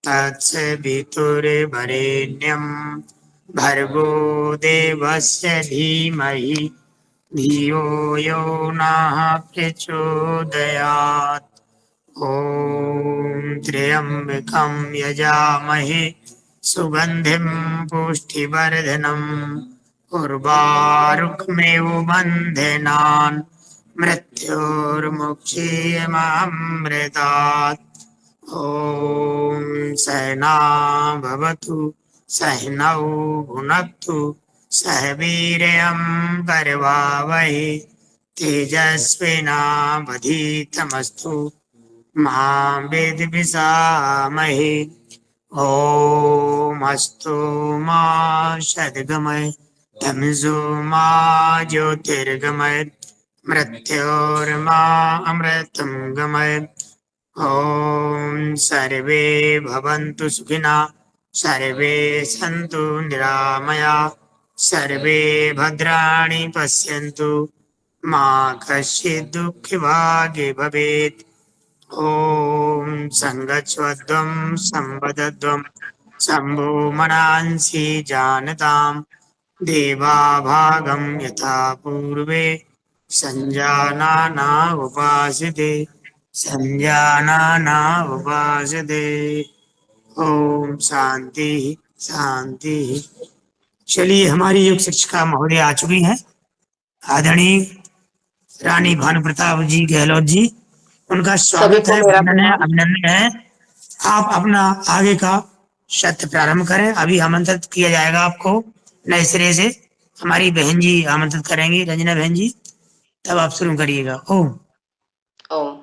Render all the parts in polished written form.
तत्सवितुर्वरेण्यं भर्गो देवस्य धीमहि धियो यो नः प्रचोदयात्। ॐ त्र्यम्बकं यजामहे सुगन्धिं पुष्टिवर्धनम् उर्वारुकमेव बन्धनान् मृत्योर्मुक्षीयमामृतात्। ॐ सहना भवतु सहनौ भुनक्तु सह वीर्यं करवावहै तेजस्विनावधीतमस्तु मा विद्विषावहै। ॐ अस्तु मा सद्गमय तमसो मा ज्योतिर्गमय मृत्योर्मा अमृतं गमय। ॐ सर्वे भवन्तु सुखिनः सर्वे सन्तु निरामया सर्वे भद्राणि पश्यन्तु मा कश्चित् दुःखभाग् भवेत्। ॐ सङ्गच्छध्वं सम्पदध्वं शम्भो मनांसि जानतां देवाभागं यथा पूर्वे सञ्जानाना उपासते सञ्जानाना उपासते। ओम शांति शांति। चलिए, हमारी योग शिक्षिका महोदय आ चुकी हैं, आदरणीय रानी भानु प्रताप जी गहलोत जी। उनका स्वागत है, वंदन है, अभिनंदन है। आप अपना आगे का सत्र प्रारंभ करें। अभी आमंत्रित किया जाएगा आपको नए सिरे से। हमारी बहन जी आमंत्रित करेंगी, रंजना बहन जी, तब आप शुरू करिएगा। ओम ओम।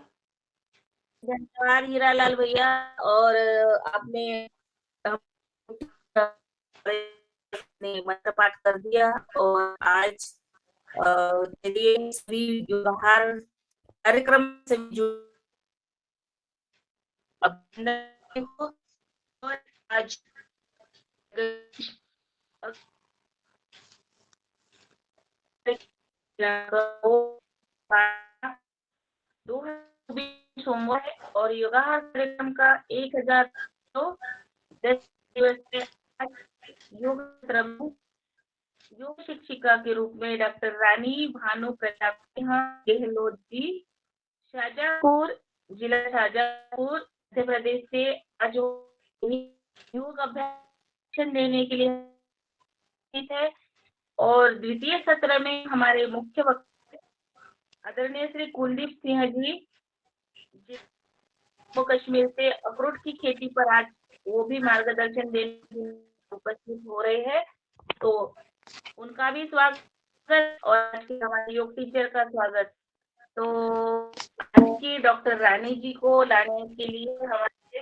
धन्यवाद हीरालाल भैया। और आपने मंत्र पाठ कर दिया और आज चलिए सभी व्यवहार कार्यक्रम से और आज सोमवार है और योगाहार कार्यक्रम का 1010 दिवसीय योग शिक्षिका के रूप में डॉक्टर रानी भानु प्रताप गहलोत जी शाहजहांपुर जिला शाहजहांपुर मध्य प्रदेश से आज योग अभ्यास देने के लिए है। और द्वितीय सत्र में हमारे मुख्य वक्ता आदरणीय श्री कुलदीप सिंह जी जम्मू कश्मीर से अखरोट की खेती पर आज वो भी मार्गदर्शन देने उपस्थित हो रहे हैं, तो उनका भी स्वागत और आज के हमारे योग टीचर का स्वागत। तो आज की डॉक्टर रानी जी को लाने के लिए हमारे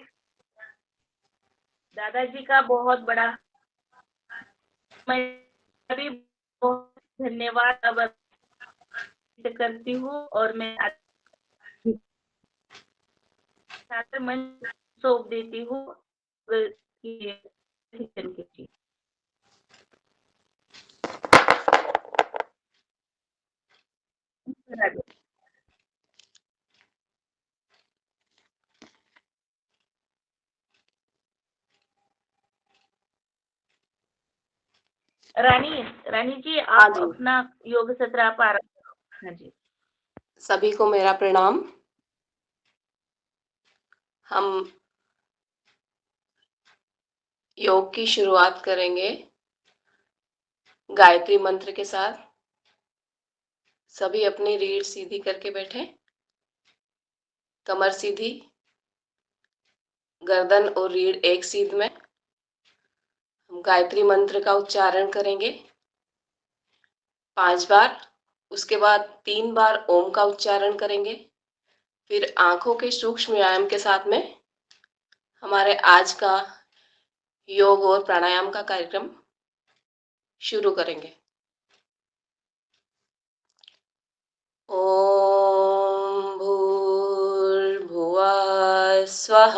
दादाजी का बहुत बड़ा मैं भी बहुत धन्यवाद करती हूँ और मैं छात्र मंच सौंप देती हूँ। रानी जी आप अपना योग सत्र आप आरंभ करो। हाँ जी। सभी को मेरा प्रणाम। हम योग की शुरुआत करेंगे गायत्री मंत्र के साथ। सभी अपनी रीढ़ सीधी करके बैठे, कमर सीधी, गर्दन और रीढ़ एक सीध में। हम गायत्री मंत्र का उच्चारण करेंगे 5 बार, उसके बाद 3 बार ओम का उच्चारण करेंगे। फिर आंखों के सूक्ष्म व्यायाम के साथ में हमारे आज का योग और प्राणायाम का कार्यक्रम शुरू करेंगे। ओम भूर्भुवः स्वः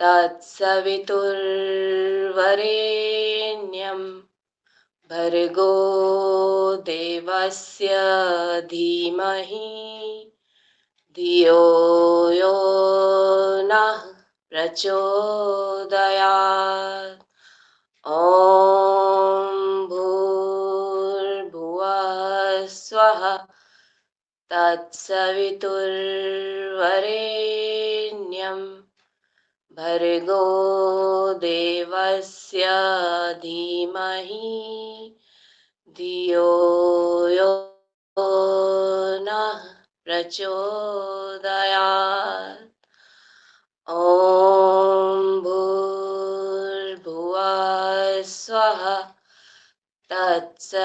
तत्सवितुर्वरेण्यं भर्गो देवस्य धीमहि धियो यो नः प्रचोदयात्। ॐ भूर्भुवः स्वः तत्सवितुर्वरेण्यं भर्गो देवस्य धीमहि धियो यो नः प्रचोदयात्। ॐ भूर्भुवः स्वः तत्सवितुर्वरेण्यं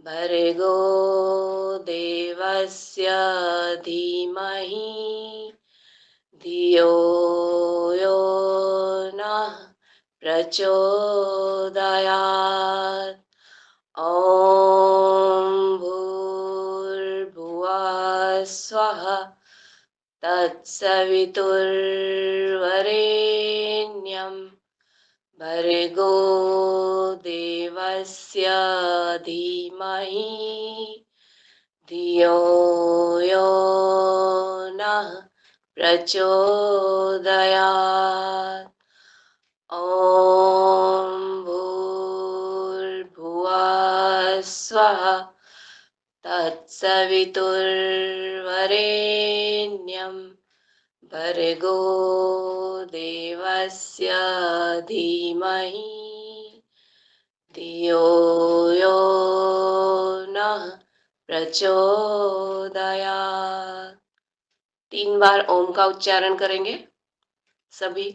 भर्गो देवस्य धीमहि धियो यो नः प्रचोदयात्। ॐ भूर्भुवः स्वः तत्सवितुर्वरेण्यं भर्गो देवस्य धीमहि धियो यो नः प्रचोदयात्। ॐ भूर्भुवः स्वः तत्सवितुर्वरेण्यं भर्गो देवस्य धीमहि धियो यो नः प्रचोदयात्। 3 बार ओम का उच्चारण करेंगे सभी।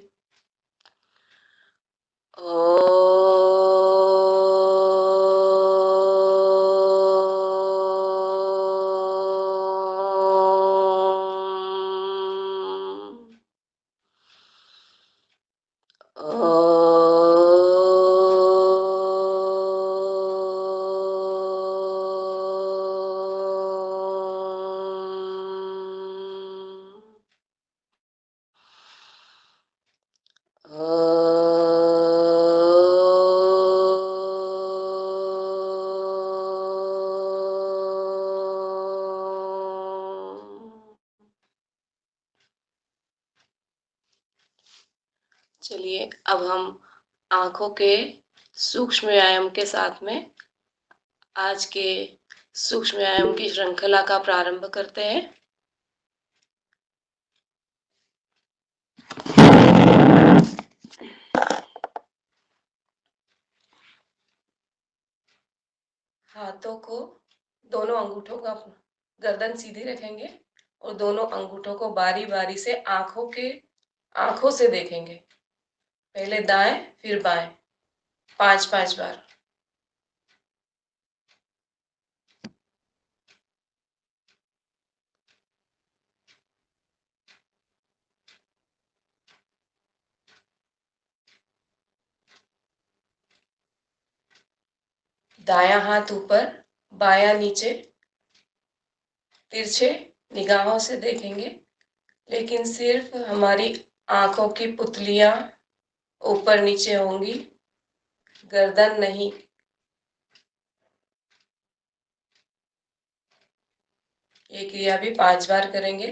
चलिए अब हम आंखों के सूक्ष्म व्यायाम के साथ में आज के सूक्ष्म व्यायाम की श्रृंखला का प्रारंभ करते हैं। हाथों को दोनों अंगूठों का गर्दन सीधी रखेंगे और दोनों अंगूठों को बारी बारी से आंखों से देखेंगे। पहले दाएं फिर बाएं 5-5 बार। दायां हाथ ऊपर बायां नीचे, तिरछे निगाहों से देखेंगे, लेकिन सिर्फ हमारी आंखों की पुतलियां ऊपर नीचे होंगी, गर्दन नहीं। ये क्रिया भी 5 बार करेंगे,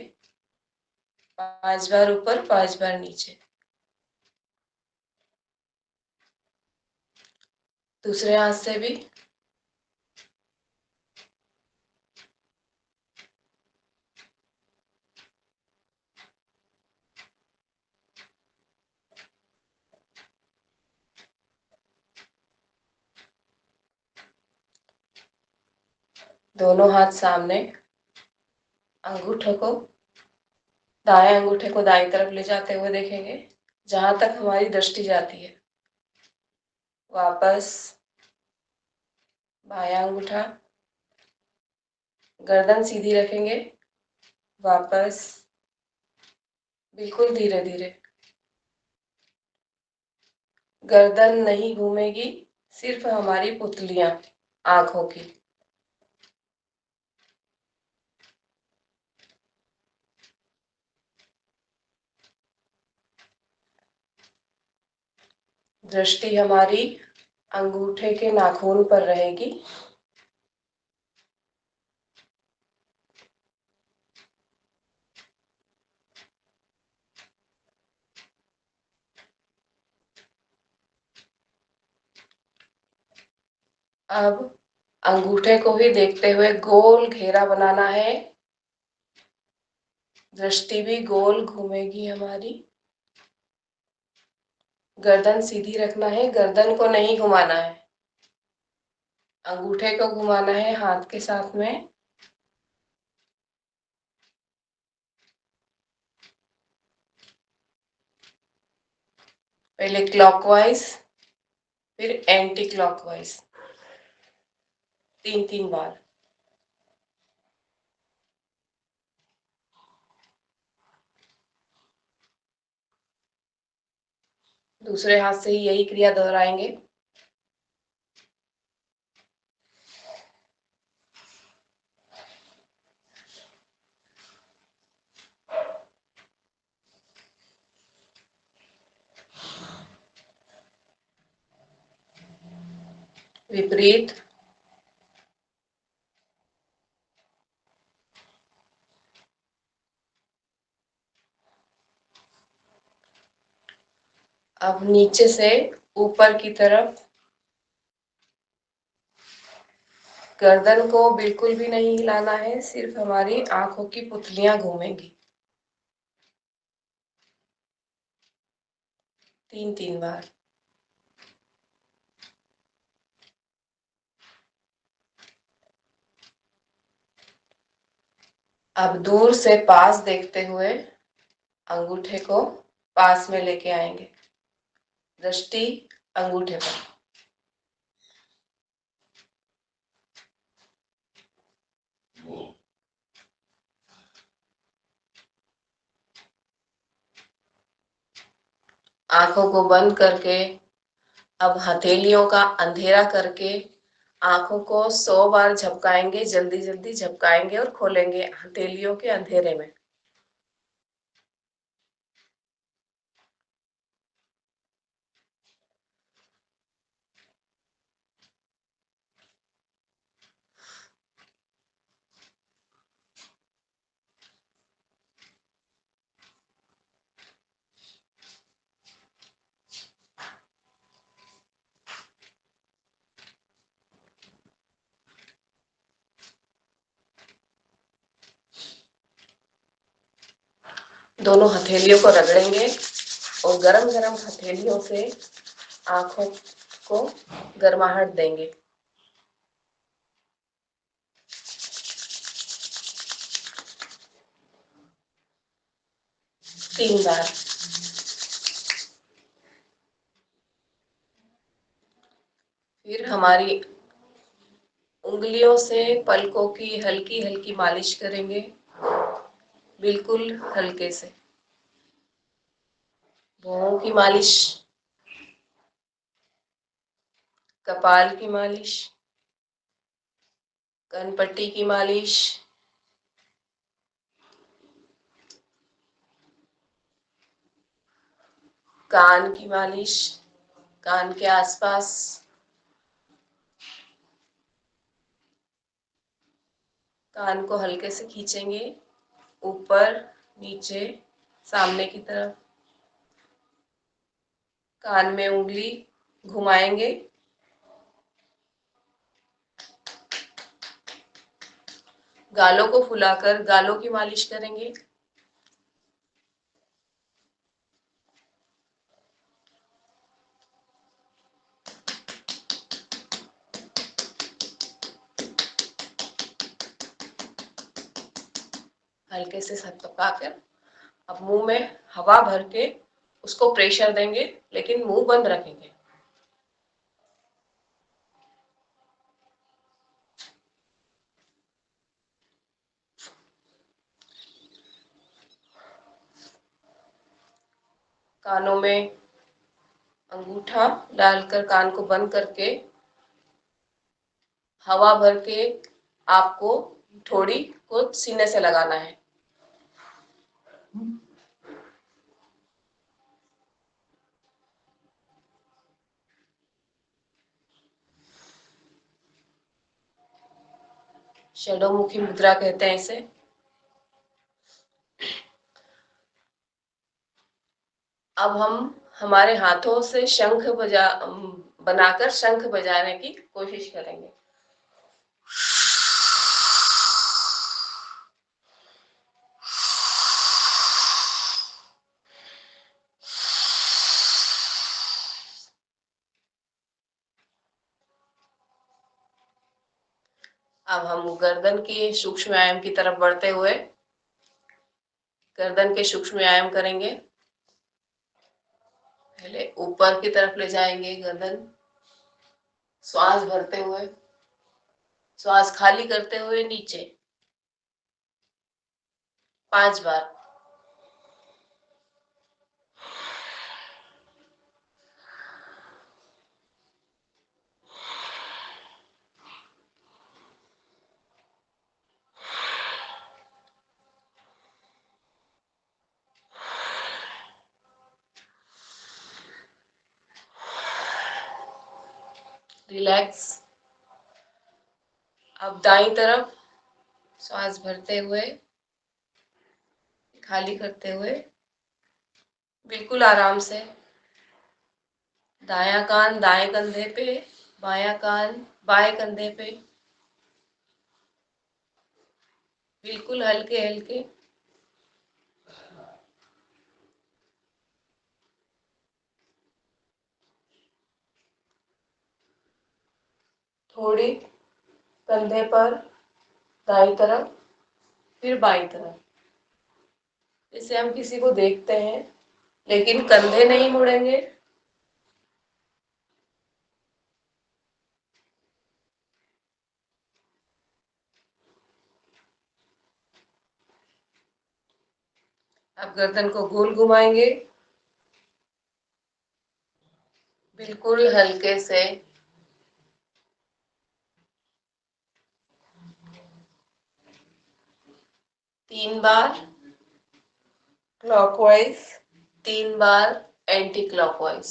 5 बार ऊपर 5 बार नीचे। दूसरे हाथ से भी दोनों हाथ सामने, अंगूठों को दाएं अंगूठे को दाईं तरफ ले जाते हुए देखेंगे जहां तक हमारी दृष्टि जाती है। वापस बायां अंगूठा, गर्दन सीधी रखेंगे, वापस बिल्कुल धीरे धीरे। गर्दन नहीं घूमेगी, सिर्फ हमारी पुतलियां आंखों की। दृष्टि हमारी अंगूठे के नाखून पर रहेगी। अब अंगूठे को ही देखते हुए गोल घेरा बनाना है। दृष्टि भी गोल घूमेगी हमारी। गर्दन सीधी रखना है, गर्दन को नहीं घुमाना है। अंगूठे को घुमाना है हाथ के साथ में। पहले क्लॉकवाइज, फिर एंटी क्लॉकवाइज, 3-3 बार। दूसरे हाथ से ही यही क्रिया दोहराएंगे। विपरीत। अब नीचे से ऊपर की तरफ। गर्दन को बिल्कुल भी नहीं हिलाना है, सिर्फ हमारी आंखों की पुतलियां घूमेंगी। 3-3 बार। अब दूर से पास देखते हुए अंगूठे को पास में लेके आएंगे। दृष्टि अंगूठे पर। आंखों को बंद करके अब हथेलियों का अंधेरा करके आंखों को 100 बार झपकाएंगे। जल्दी जल्दी झपकाएंगे और खोलेंगे हथेलियों के अंधेरे में। दोनों हथेलियों को रगड़ेंगे और गरम गरम हथेलियों से आंखों को गर्माहट देंगे। 3 बार। फिर हमारी उंगलियों से पलकों की हल्की हल्की मालिश करेंगे, बिल्कुल हल्के से। भौहों की मालिश, कपाल की मालिश, कनपट्टी की मालिश, कान की मालिश, कान के आसपास, कान को हल्के से खींचेंगे ऊपर नीचे सामने की तरफ। कान में उंगली घुमाएंगे। गालों को फुलाकर गालों की मालिश करेंगे। हल्के से थपथपाकर अब मुंह में हवा भर के उसको प्रेशर देंगे, लेकिन मुंह बंद रखेंगे। कानों में अंगूठा डालकर कान को बंद करके हवा भर के आपको ठोड़ी को सीने से लगाना है। शैडो मुखी मुद्रा कहते हैं इसे। अब हम हमारे हाथों से शंख बनाकर शंख बजाने की कोशिश करेंगे। अब हम गर्दन की सूक्ष्म व्यायाम की तरफ बढ़ते हुए गर्दन के सूक्ष्म व्यायाम करेंगे। पहले ऊपर की तरफ ले जाएंगे गर्दन, श्वास भरते हुए, श्वास खाली करते हुए नीचे 5 बार। रिलैक्स। अब दाईं तरफ श्वास भरते हुए, खाली करते हुए, बिल्कुल आराम से। दायां कान दाएं कंधे पे, बायां कान बाएं कंधे पे, बिल्कुल हल्के हल्के। थोड़ी कंधे पर दाईं तरफ, फिर बाईं तरफ, जैसे हम किसी को देखते हैं, लेकिन कंधे नहीं मुड़ेंगे। अब गर्दन को गोल घुमाएंगे, बिल्कुल हल्के से। 3 बार क्लॉकवाइज, 3 बार एंटी क्लॉकवाइज।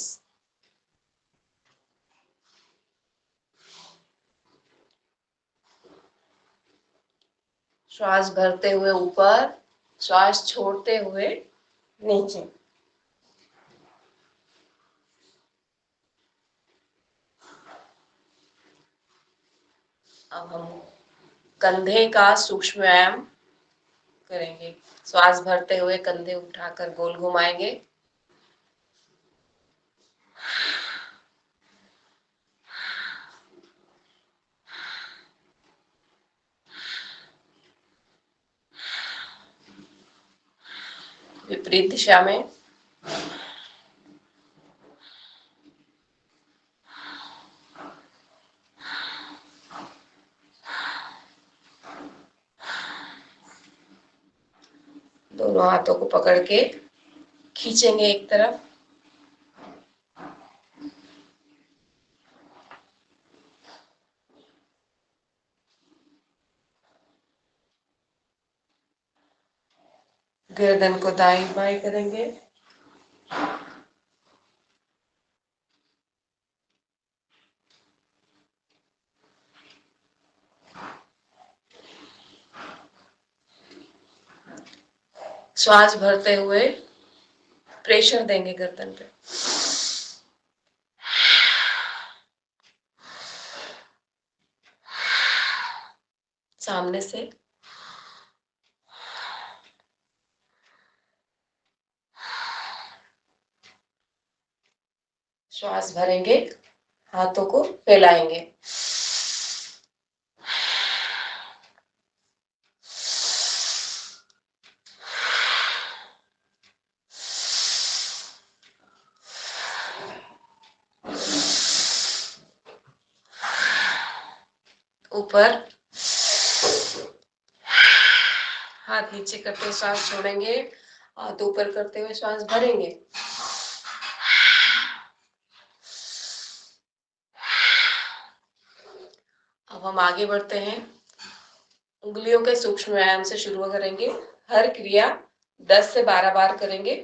श्वास भरते हुए ऊपर, श्वास छोड़ते हुए नीचे। अब हम कंधे का सूक्ष्म व्यायाम करेंगे। श्वास भरते हुए कंधे उठाकर गोल घुमाएंगे। विपरीत दिशा में। दोनों हाथों को पकड़ के खींचेंगे एक तरफ। गर्दन को दाईं बाईं करेंगे। श्वास भरते हुए प्रेशर देंगे गर्दन पे। सामने से। श्वास भरेंगे, हाथों को फैलाएंगे। ऊपर, हाथ नीचे करते हुए श्वास छोड़ेंगे, हाथ ऊपर करते हुए श्वास भरेंगे। अब हम आगे बढ़ते हैं। उंगलियों के सूक्ष्म व्यायाम से शुरू करेंगे। हर क्रिया 10 से 12 बार करेंगे।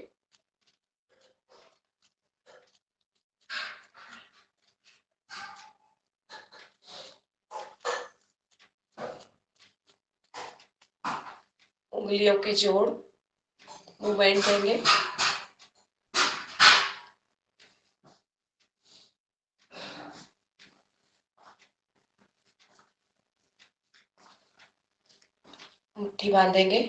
उंगलियों के जोड़ मूवमेंट देंगे। मुट्ठी बांधेंगे।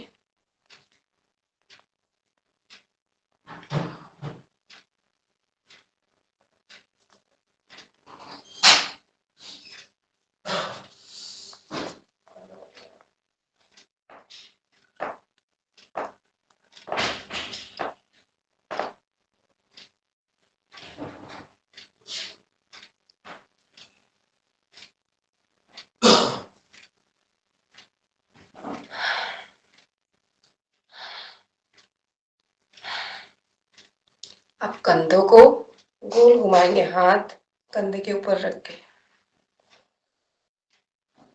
अब कंधों को गोल घुमाएंगे, हाथ कंधे के ऊपर रख के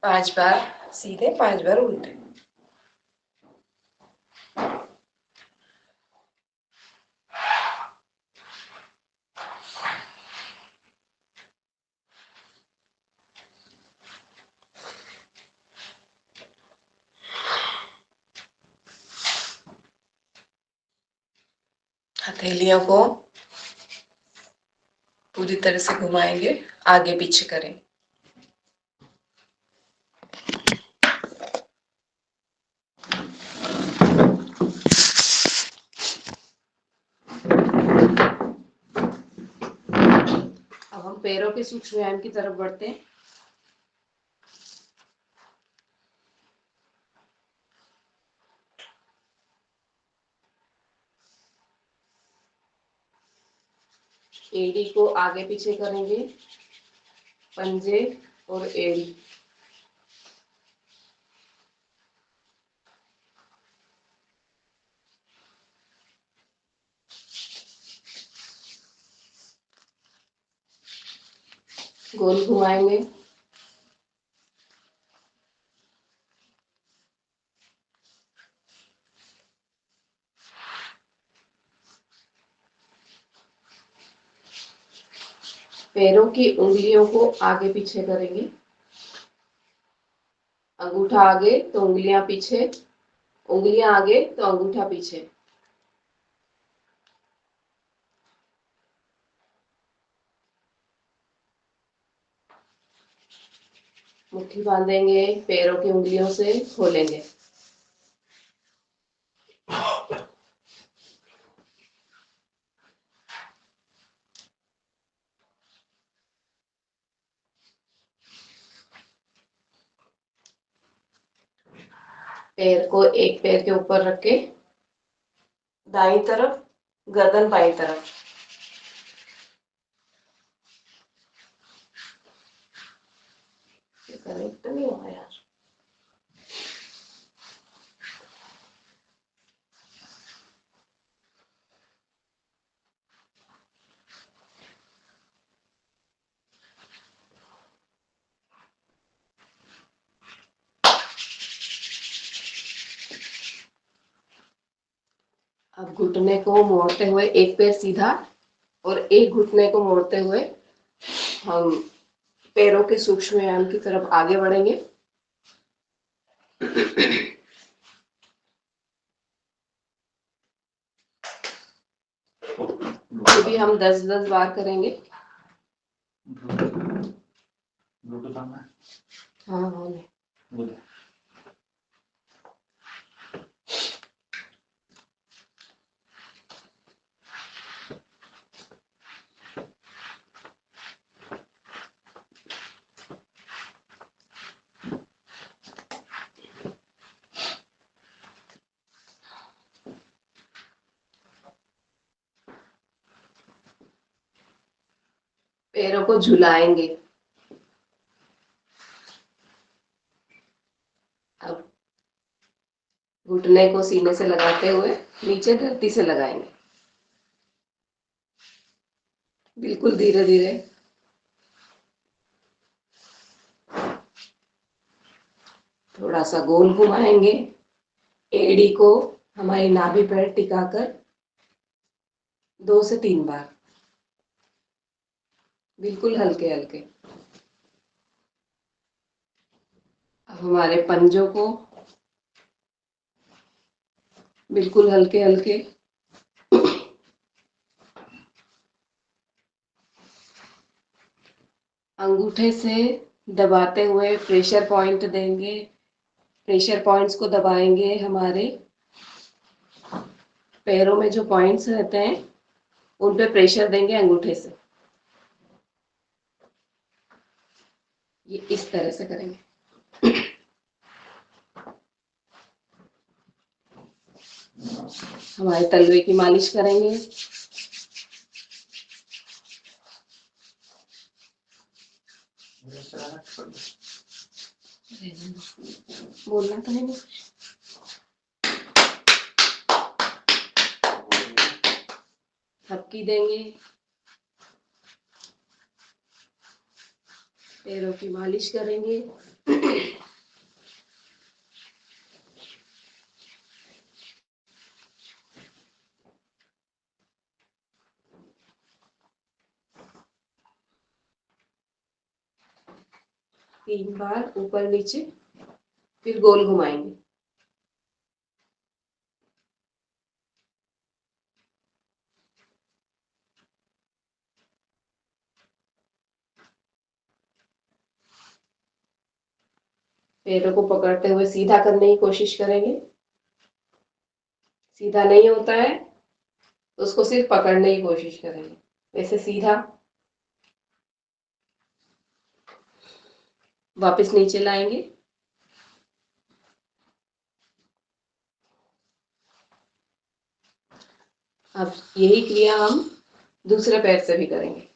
5 बार सीधे, 5 बार उल्टे। हथेलियों को पूरी तरह से घुमाएंगे, आगे पीछे करें। अब हम पैरों के सूक्ष्म व्यायाम की तरफ बढ़ते हैं। एड़ी को आगे पीछे करेंगे, पंजे और एड़ी। गोल घुमाएंगे। पैरों की उंगलियों को आगे पीछे करेंगे, अंगूठा आगे तो उंगलियां पीछे, उंगलियां आगे तो अंगूठा पीछे। मुट्ठी बांधेंगे, पैरों की उंगलियों से खोलेंगे। पैर को एक पैर के ऊपर रख के दाईं तरफ, गर्दन बाईं तरफ। कनेक्ट नहीं हुआ यार। अब घुटने को मोड़ते हुए, एक पैर सीधा और एक घुटने को मोड़ते हुए हम पैरों के सूक्ष्म व्यायाम की तरफ आगे बढ़ेंगे। ये भी हम 10-10 बार करेंगे। ब्लूटूथ ऑन है? हाँ हाँ। बोलो। पैरों को झुलाएंगे। अब घुटने को सीने से लगाते हुए नीचे धरती से लगाएंगे, बिल्कुल धीरे धीरे। थोड़ा सा गोल घुमाएंगे, एड़ी को हमारी नाभि पर टिकाकर 2 से 3 बार, बिल्कुल हल्के हल्के। अब हमारे पंजों को बिल्कुल हल्के हल्के अंगूठे से दबाते हुए प्रेशर पॉइंट देंगे प्रेशर पॉइंट्स को दबाएंगे। हमारे पैरों में जो पॉइंट्स रहते हैं उन पे प्रेशर देंगे अंगूठे से। ये इस तरह से करेंगे। हमारे तलवे की मालिश करेंगे। बोलना तो है नहीं। थपकी देंगे। पैरों की मालिश करेंगे। तीन बार ऊपर नीचे, फिर गोल घुमाएंगे। पैरों को पकड़ते हुए सीधा करने की कोशिश करेंगे। सीधा नहीं होता है तो उसको सिर्फ पकड़ने की कोशिश करेंगे। वैसे सीधा वापस नीचे लाएंगे। अब यही क्रिया हम दूसरे पैर से भी करेंगे।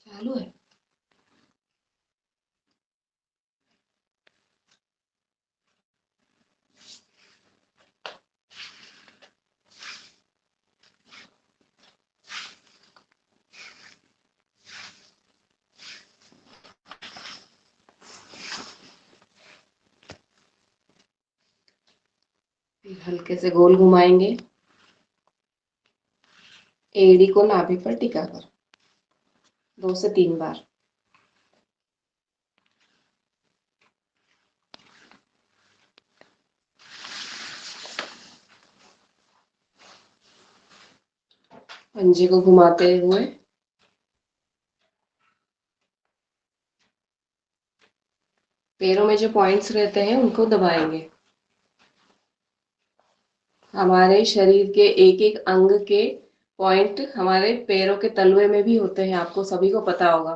चालू है। फिर हल्के से गोल घुमाएंगे। एड़ी को नाभि पर टिकाकर 2 से 3 बार। पंजे को घुमाते हुए पैरों में जो पॉइंट्स रहते हैं उनको दबाएंगे। हमारे शरीर के एक एक अंग के पॉइंट हमारे पैरों के तलवे में भी होते हैं, आपको सभी को पता होगा।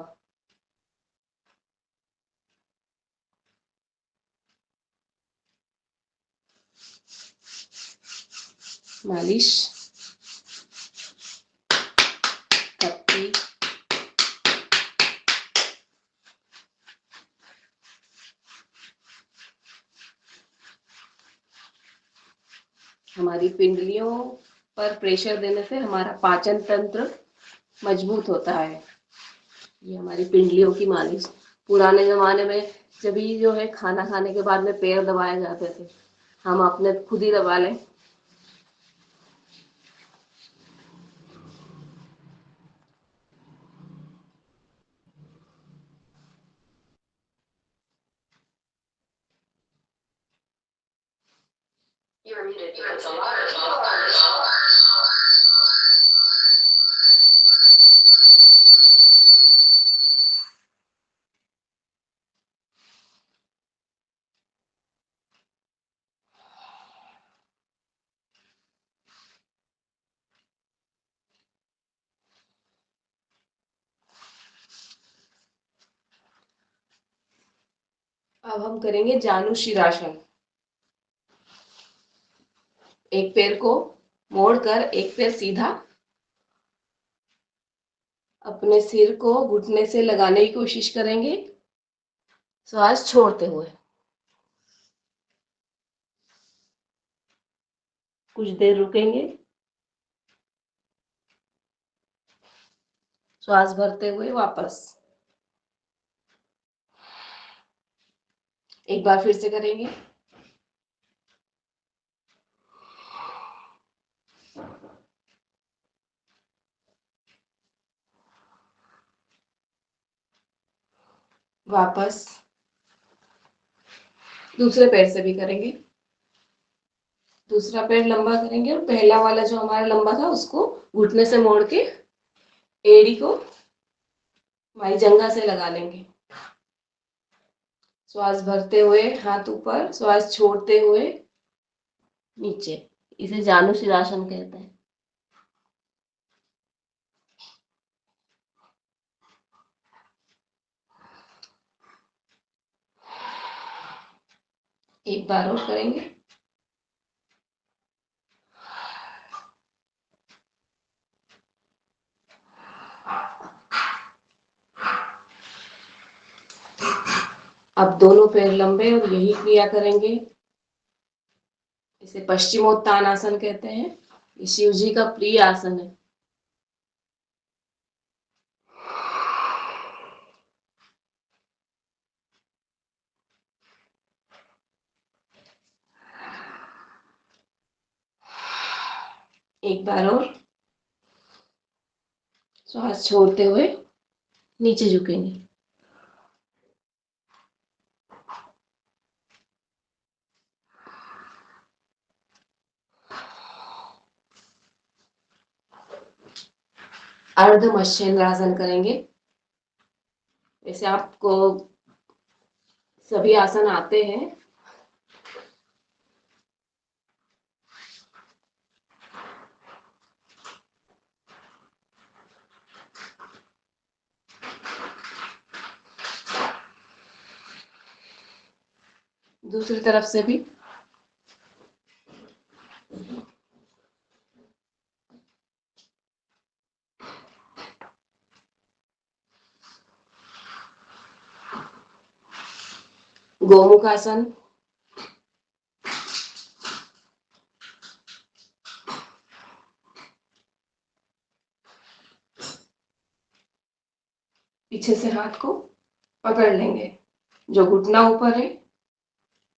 मालिश, थपकी, हमारी पिंडलियों पर प्रेशर देने से हमारा पाचन तंत्र मजबूत होता है। ये हमारी पिंडलियों की मालिश। पुराने जमाने में जब ये जो है खाना खाने के बाद में पैर दबाए जाते थे, हम अपने खुद ही दबा लें। अब हम करेंगे जानु शिरासन। एक पैर को मोड़कर एक पैर सीधा, अपने सिर को घुटने से लगाने की कोशिश करेंगे, श्वास छोड़ते हुए। कुछ देर रुकेंगे, श्वास भरते हुए वापस। एक बार फिर से करेंगे। वापस दूसरे पैर से भी करेंगे। दूसरा पैर लंबा करेंगे और पहला वाला जो हमारा लंबा था उसको घुटने से मोड़ के एड़ी को हमारी जंघा से लगा लेंगे। श्वास भरते हुए हाथ ऊपर, श्वास छोड़ते हुए नीचे। इसे जानु शिरासन कहते हैं। एक बार और करेंगे। अब दोनों पैर लंबे और यही क्रिया करेंगे। इसे पश्चिमोत्तानासन कहते हैं। ये शिव जी का प्रिय आसन है। एक बार और श्वास छोड़ते हुए नीचे झुकेंगे। अर्ध मत्स्येंद्रासन करेंगे। वैसे आपको सभी आसन आते हैं। दूसरी तरफ से भी गोमुख आसन, पीछे से हाथ को पकड़ लेंगे। जो घुटना ऊपर है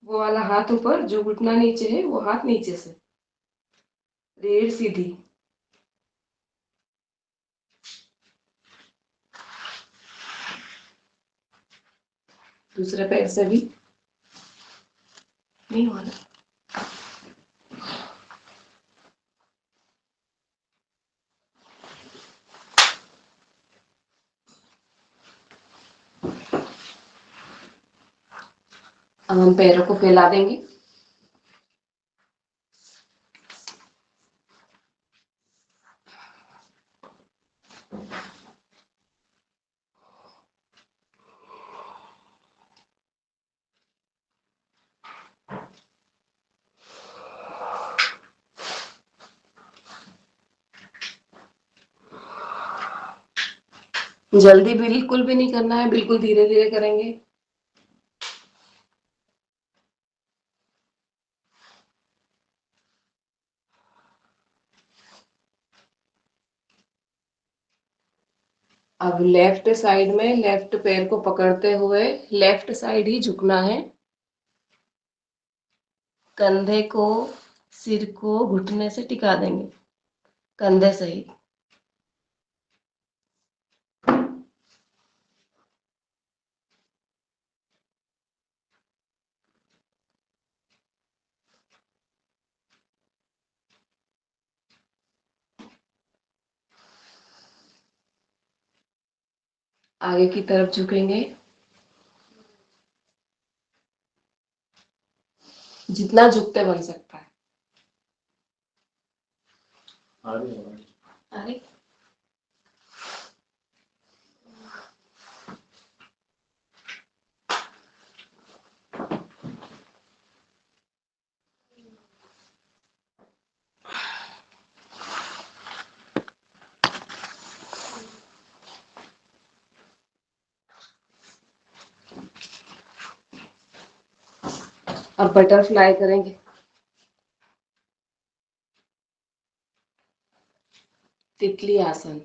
वो वाला हाथ ऊपर, जो घुटना नीचे है वो हाथ नीचे से, रीढ़ सीधी। दूसरे पैर से भी नहीं हो रहा। अब हम पैरों को फैला देंगे। जल्दी बिल्कुल भी नहीं करना है, बिल्कुल धीरे धीरे करेंगे। अब लेफ्ट साइड में लेफ्ट पैर को पकड़ते हुए लेफ्ट साइड ही झुकना है। कंधे को, सिर को घुटने से टिका देंगे, कंधे सहित। आगे की तरफ झुकेंगे। जितना झुकते बन सकता है। अरे अब बटरफ्लाई करेंगे। तितली आसन।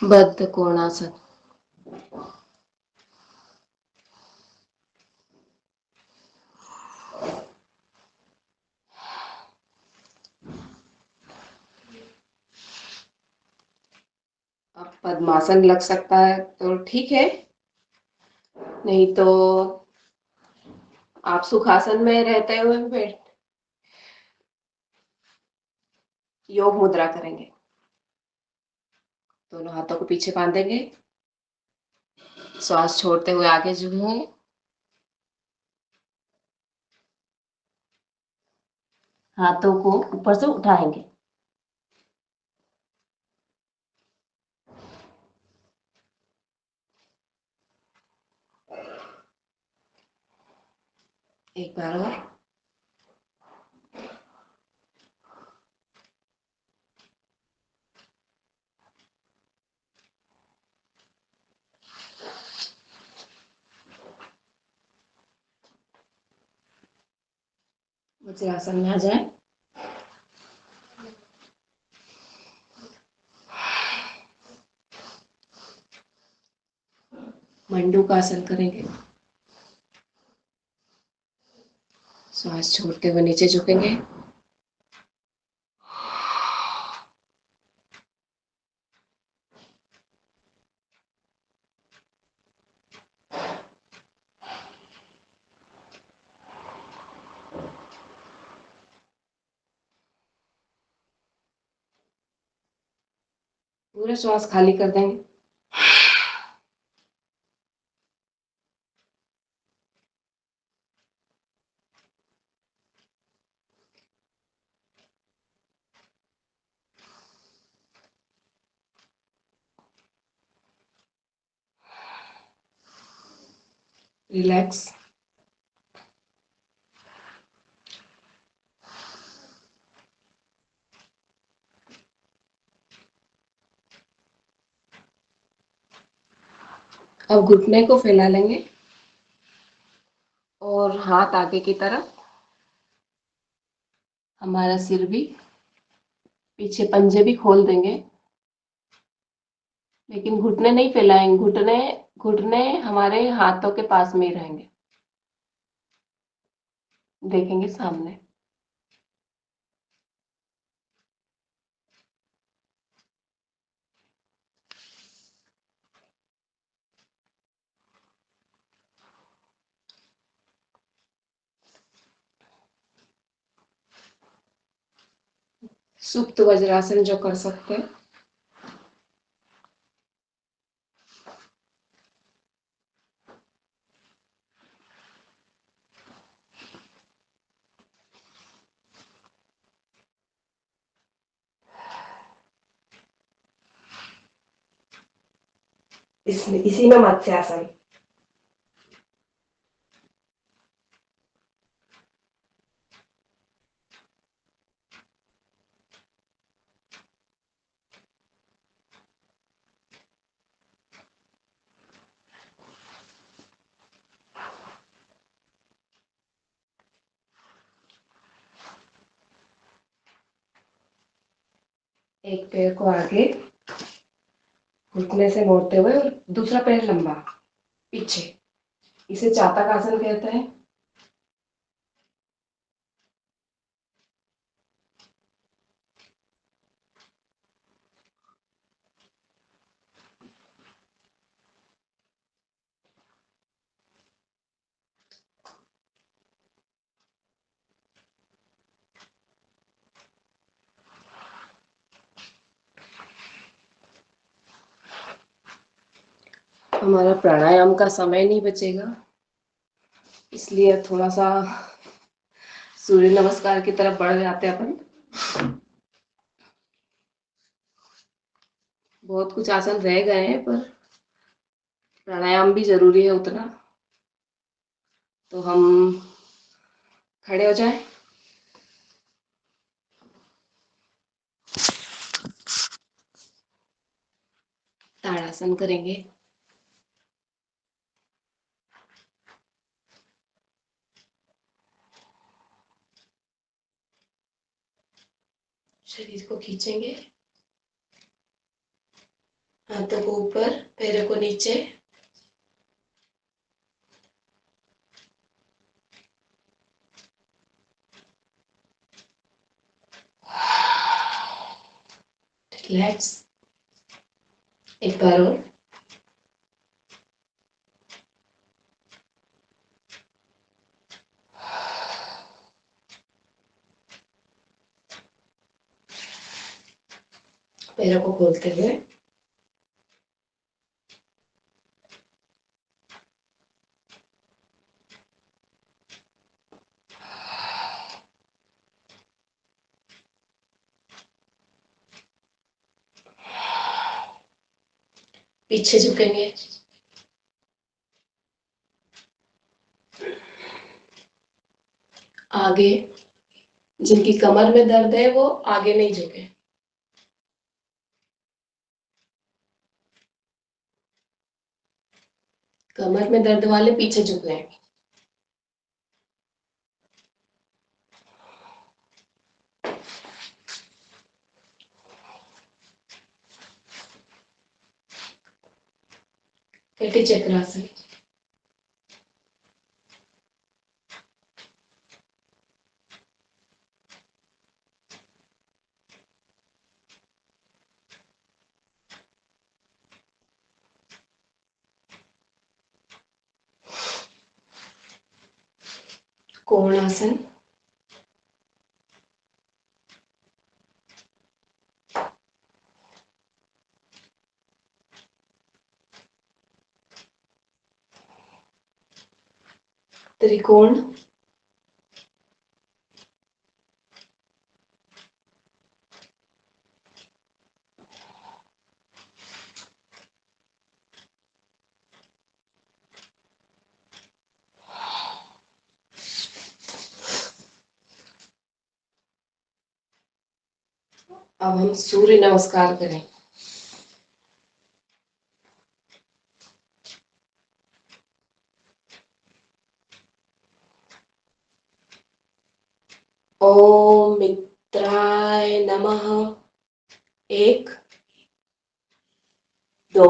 बद्ध कोणासन। अब पद्मासन लग सकता है तो ठीक है, नहीं तो आप सुखासन में रहते हुए बैठ योग मुद्रा करेंगे। दोनों हाथों को पीछे बांधेंगे, श्वास छोड़ते हुए आगे झुकेंगे, हाथों को ऊपर से उठाएंगे। एक बार और। वज्रासन में आ जाए। मंडूकासन करेंगे, श्वास छोड़ते हुए नीचे झुकेंगे, पूरा श्वास खाली कर देंगे। रिलैक्स। अब घुटने को फैला लेंगे और हाथ आगे की तरफ, हमारा सिर भी, पीछे पंजे भी खोल देंगे, लेकिन घुटने नहीं फैलाएंगे। घुटने घुटने हमारे हाथों के पास में ही रहेंगे, देखेंगे सामने। सुप्त वज्रासन जो कर सकते हैं। इसी में मत्स्यासन। एक पैर को आगे घुटने से मोड़ते हुए और दूसरा पैर लंबा पीछे, इसे चातक आसन कहते हैं। हमारा प्राणायाम का समय नहीं बचेगा, इसलिए थोड़ा सा सूर्य नमस्कार की तरफ बढ़ जाते हैं अपन। बहुत कुछ आसन रह गए हैं, पर प्राणायाम भी जरूरी है उतना। तो हम खड़े हो जाएं। ताड़ासन करेंगे। शरीर को खींचेंगे, हाथों पैरों को नीचे, रिलैक्स। एक बार और, पैरों को खोलते हुए, पीछे झुकेंगे, आगे। जिनकी कमर में दर्द है वो आगे नहीं झुके। कमर में दर्द वाले पीछे झुक रहे हैं। कटी चक्रासन। कोणासन। त्रिकोण। अब हम सूर्य नमस्कार करें। ओम मित्राय नमः। 1 2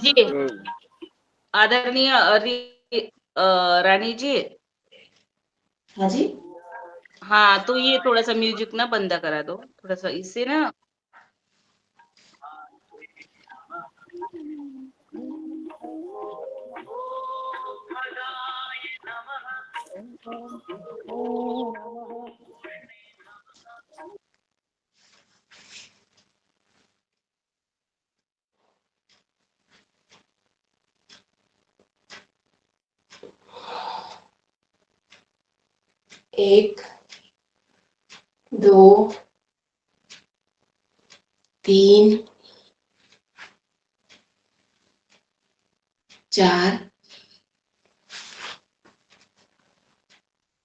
जी आदरणीय रानी जी। हाँ जी। हाँ तो ये थोड़ा सा म्यूजिक ना बंद करा दो, थोड़ा सा इससे ना। एक 2 3 4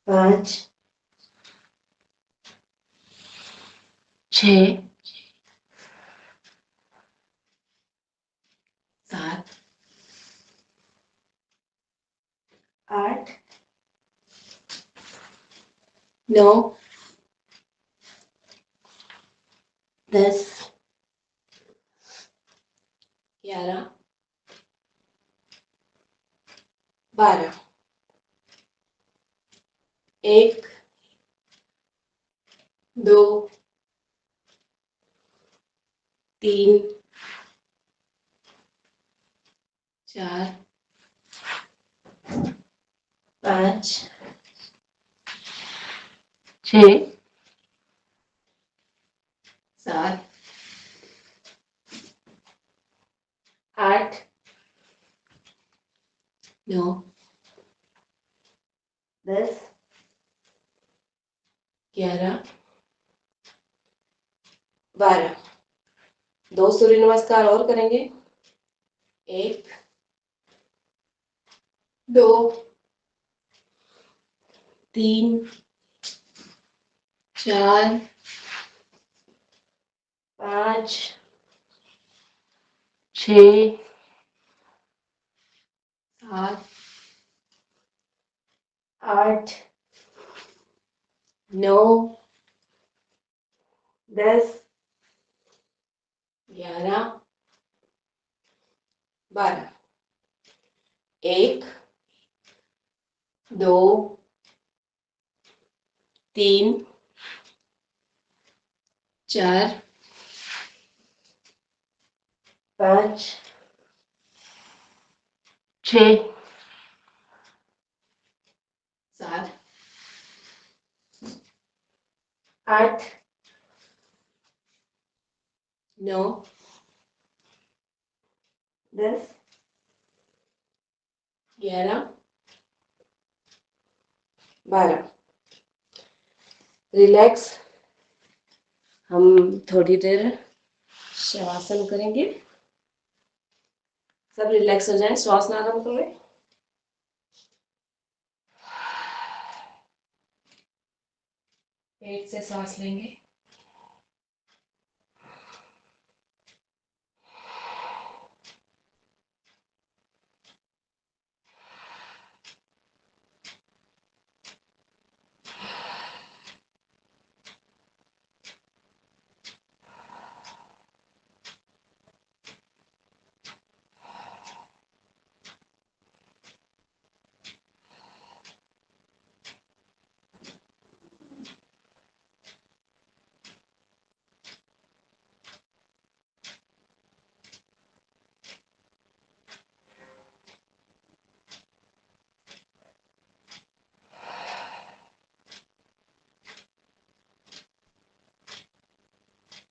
5 6 7 8 9 10 11 12 1 2 3 4 5 6 7 8 9 10 11 12। 2 सूर्य नमस्कार और करेंगे। 1 2 3 4 5 6 7 8, 9, 10, 11, 12, 1, 2, 3, 4, 5, 6, 7, 8, 9, 10, 11, 12। रिलैक्स। हम थोड़ी देर शवासन करेंगे। सब रिलैक्स हो जाए, श्वास आराम करें। पेट से सांस लेंगे।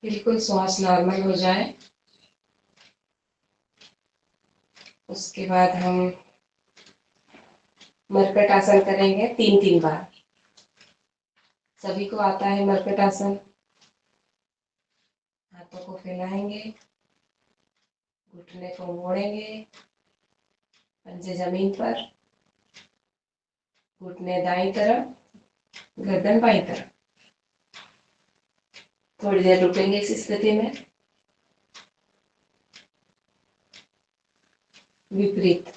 बिल्कुल श्वास नॉर्मल हो जाए, उसके बाद हम मरकट आसन करेंगे 3-3 बार। सभी को आता है मरकट आसन। हाथों को फैलाएंगे, घुटने को मोड़ेंगे, पंजे जमीन पर, घुटने दाईं तरफ, गर्दन बाईं तरफ। थोड़ी देर रुकेंगे इस स्थिति में। विपरीत।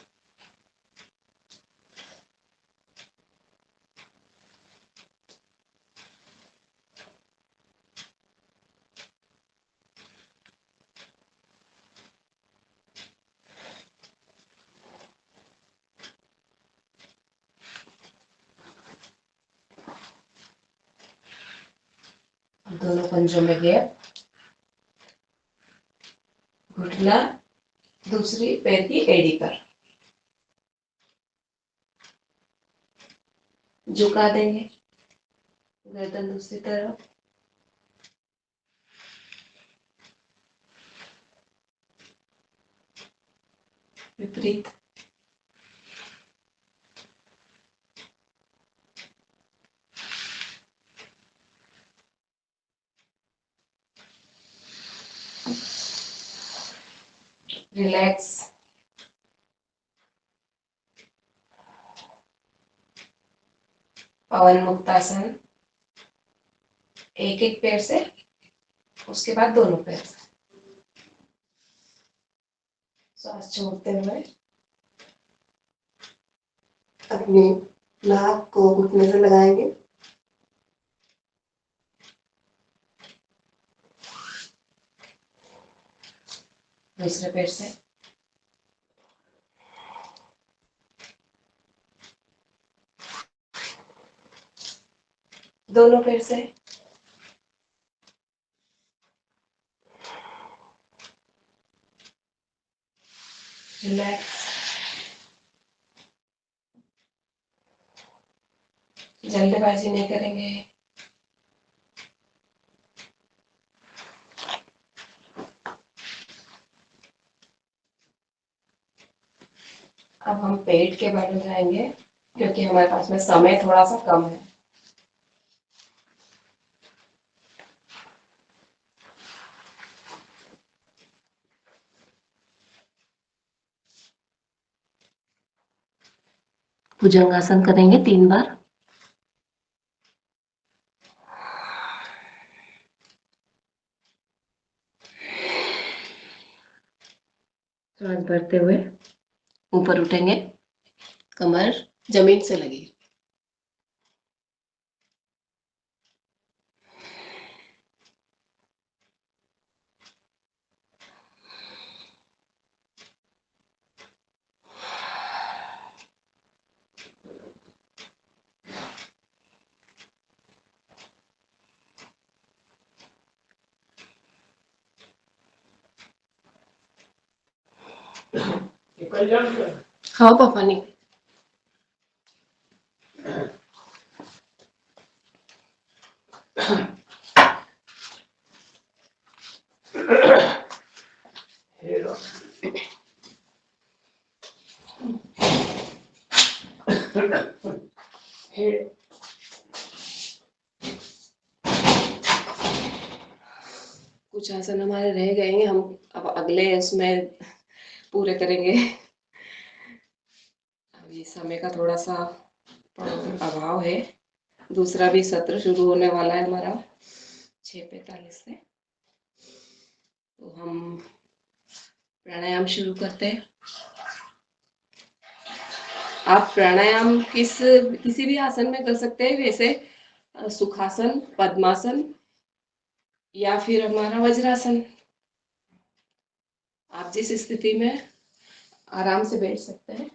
दोनों पंजों में गैप। घुटना दूसरी पैर की एड़ी पर झुका देंगे, गर्दन दूसरी तरफ। विपरीत। रिलैक्स। पवन मुक्तासन। एक एक पैर से, उसके बाद दोनों पैर से सांस छोड़ते हुए अपनी नाक को घुटने से लगाएंगे। दूसरे पैर से दोनों पैर से रिलैक्स। जल्दबाजी नहीं करेंगे। अब हम पेट के बारे में जाएंगे, क्योंकि हमारे पास में समय थोड़ा सा कम है। भुजंगासन करेंगे 3 बार। सांस भरते हुए ऊपर उठेंगे, कमर जमीन से लगी। हाँ पापा नहीं कुछ आसन हमारे रह गए हैं, हम अब अगले उसमें पूरे करेंगे। अभी समय का थोड़ा सा अभाव है। दूसरा भी सत्र शुरू होने वाला है हमारा 6:45 से। तो हम प्राणायाम शुरू करते हैं। आप प्राणायाम किसी भी आसन में कर सकते हैं, वैसे सुखासन, पद्मासन या फिर हमारा वज्रासन। आप जिस स्थिति में आराम से बैठ सकते हैं।